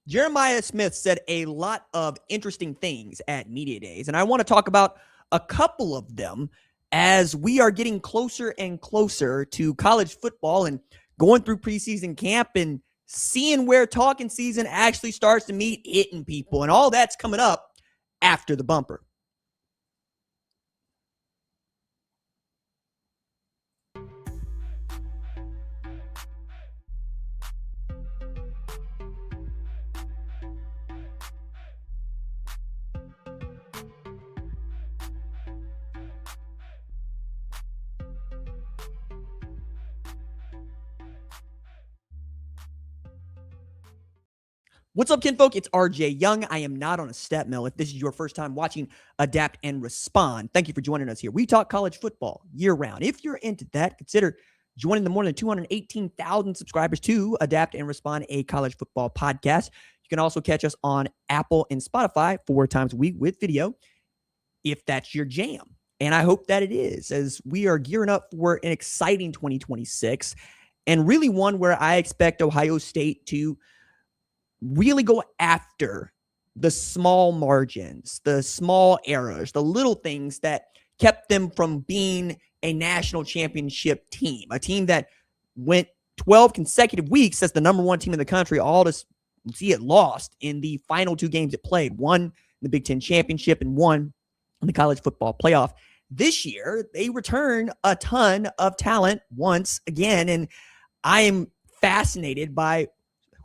Jeremiah Smith said a lot of interesting things at Media Days, and I want to talk about a couple of them as we are getting closer and closer to college football and going through preseason camp and seeing where talking season actually starts to meet hitting people. And all that's coming up after the bumper. What's up, kinfolk? It's RJ Young. I am not on a step mill. If this is your first time watching Adapt and Respond, thank you for joining us here. We talk college football year round. If you're into that, consider joining the more than 218,000 subscribers to Adapt and Respond, a college football podcast. You can also catch us on Apple and Spotify 4 times a week with video, if that's your jam. And I hope that it is, as we are gearing up for an exciting 2026, and really one where I expect Ohio State to really go after the small margins, the small errors, the little things that kept them from being a national championship team, a team that went 12 consecutive weeks as the number one team in the country, all to see it lost in the final 2 games it played, one in the Big Ten championship and one in the college football playoff. This year, they return a ton of talent once again, and I am fascinated by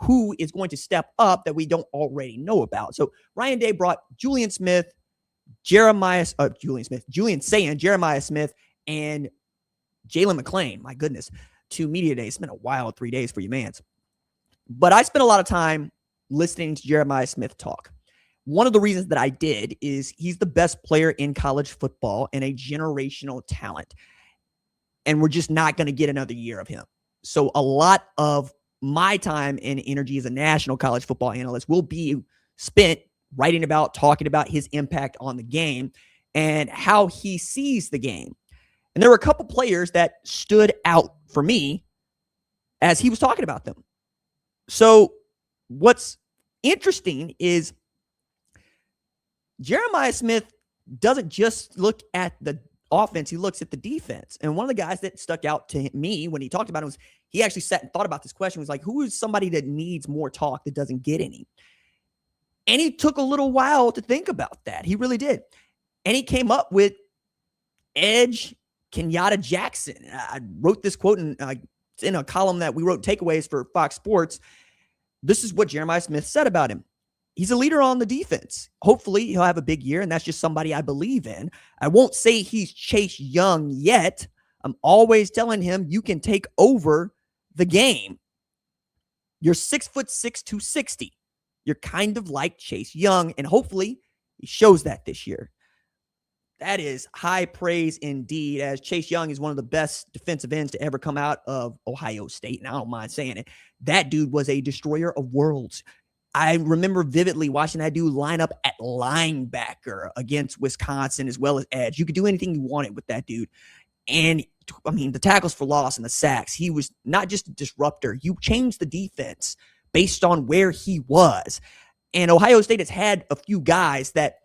who is going to step up that we don't already know about. So Ryan Day brought Julian Sayin, Jeremiah Smith, and Jalen McClain, my goodness, to Media Day. It's been a wild 3 days for you, mans. But I spent a lot of time listening to Jeremiah Smith talk. One of the reasons that I did is he's the best player in college football and a generational talent. And we're just not going to get another year of him. So a lot of my time and energy as a national college football analyst will be spent writing about, talking about his impact on the game and how he sees the game. And there were a couple players that stood out for me as he was talking about them. So what's interesting is Jeremiah Smith doesn't just look at the offense, he looks at the defense. And one of the guys that stuck out to me when he talked about it was he actually sat and thought about this question, was like, who is somebody that needs more talk that doesn't get any? And he took a little while to think about that. He really did. And he came up with edge Kenyatta Jackson. I wrote this quote in a column that we wrote, takeaways for Fox Sports. This is what Jeremiah Smith said about him. He's a leader on the defense. Hopefully he'll have a big year, and that's just somebody I believe in. I won't say he's Chase Young yet. I'm always telling him you can take over the game. You're 6'6", 260. You're kind of like Chase Young, and hopefully he shows that this year. That is high praise indeed, as Chase Young is one of the best defensive ends to ever come out of Ohio State, and I don't mind saying it. That dude was a destroyer of worlds. I remember vividly watching that dude line up at linebacker against Wisconsin as well as edge. You could do anything you wanted with that dude. And I mean, the tackles for loss and the sacks, he was not just a disruptor. You changed the defense based on where he was. And Ohio State has had a few guys that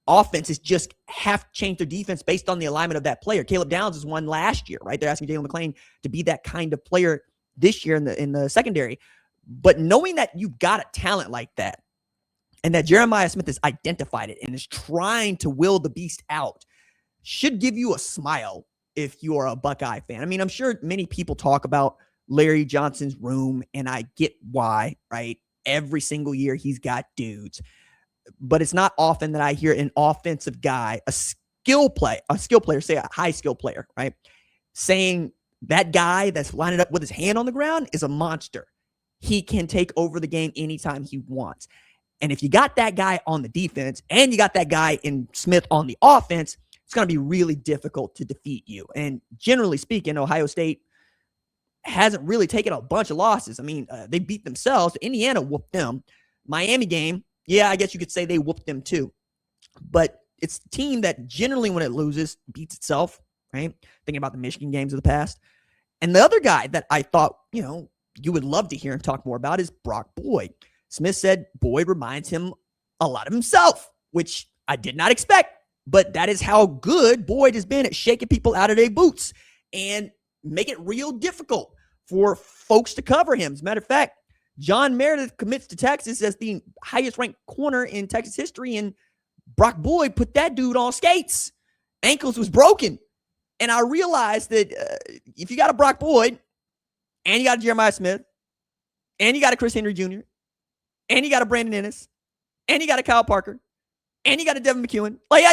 offenses just have to change their defense based on the alignment of that player. Caleb Downs is one last year, right? They're asking Jalen McClain to be that kind of player this year in the secondary. But knowing that you've got a talent like that and that Jeremiah Smith has identified it and is trying to will the beast out should give you a smile if you're a Buckeye fan. I mean, I'm sure many people talk about Larry Johnson's room, and I get why, right? Every single year he's got dudes. But it's not often that I hear an offensive guy, a skill player, say a high skill player, right, saying that guy that's lining up with his hand on the ground is a monster. He can take over the game anytime he wants. And if you got that guy on the defense and you got that guy in Smith on the offense, it's going to be really difficult to defeat you. And generally speaking, Ohio State hasn't really taken a bunch of losses. I mean, they beat themselves. Indiana whooped them. Miami game, yeah, I guess you could say they whooped them too. But it's a team that generally when it loses, beats itself, right? Thinking about the Michigan games of the past. And the other guy that I thought, you would love to hear him talk more about is Brock Boyd. Smith said Boyd reminds him a lot of himself, which I did not expect. But that is how good Boyd has been at shaking people out of their boots and make it real difficult for folks to cover him. As a matter of fact, John Meredith commits to Texas as the highest ranked corner in Texas history, and Brock Boyd put that dude on skates. Ankles was broken. And I realized that if you got a Brock Boyd, and you got a Jeremiah Smith, and you got a Chris Henry Jr., and you got a Brandon Ennis, and you got a Kyle Parker, and you got a Devin McEwen. Like,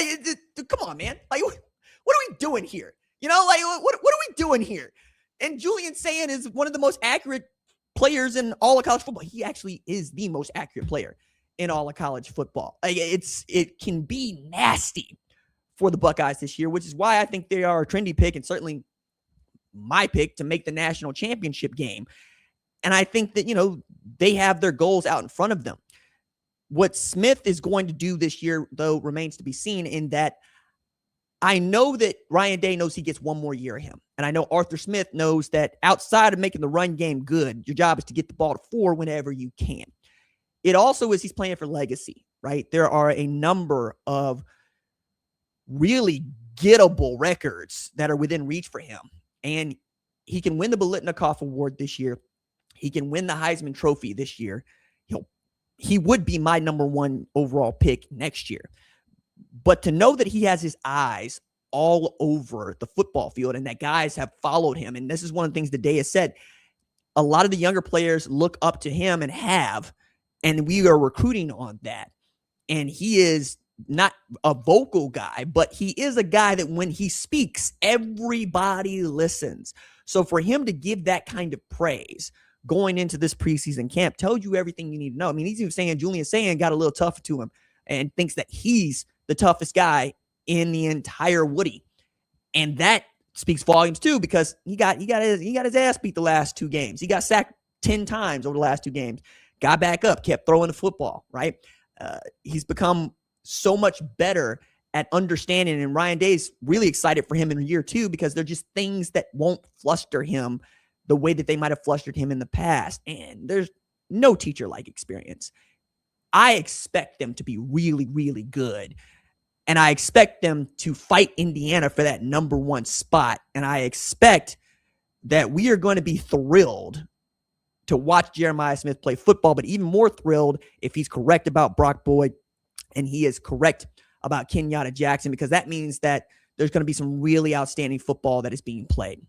come on, man. Like, what are we doing here? You know, like, what are we doing here? And Julian Sand is one of the most accurate players in all of college football. He actually is the most accurate player in all of college football. Like, it can be nasty for the Buckeyes this year, which is why I think they are a trendy pick and certainly my pick to make the national championship game. And I think that, you know, they have their goals out in front of them. What Smith is going to do this year, though, remains to be seen, in that I know that Ryan Day knows he gets one more year of him. And I know Arthur Smith knows that outside of making the run game good, your job is to get the ball to 4 whenever you can. It also is he's playing for legacy, right? There are a number of really gettable records that are within reach for him. And he can win the Biletnikoff Award this year. He can win the Heisman Trophy this year. He would be my number 1 overall pick next year. But to know that he has his eyes all over the football field and that guys have followed him, and this is one of the things that Day has said, a lot of the younger players look up to him and we are recruiting on that. And he is not a vocal guy, but he is a guy that when he speaks, everybody listens. So for him to give that kind of praise going into this preseason camp tells you everything you need to know. I mean, he's even saying Julian Sand got a little tougher to him and thinks that he's the toughest guy in the entire Woody. And that speaks volumes too, because he got his ass beat the last 2 games. He got sacked 10 times over the last 2 games, got back up, kept throwing the football, right? He's become so much better at understanding, and Ryan Day's really excited for him in year 2 because they're just things that won't fluster him the way that they might have flustered him in the past. And there's no teacher-like experience. I expect them to be really, really good. And I expect them to fight Indiana for that number 1 spot. And I expect that we are going to be thrilled to watch Jeremiah Smith play football, but even more thrilled if he's correct about Brock Boyd and he is correct about Kenyatta Jackson, because that means that there's going to be some really outstanding football that is being played.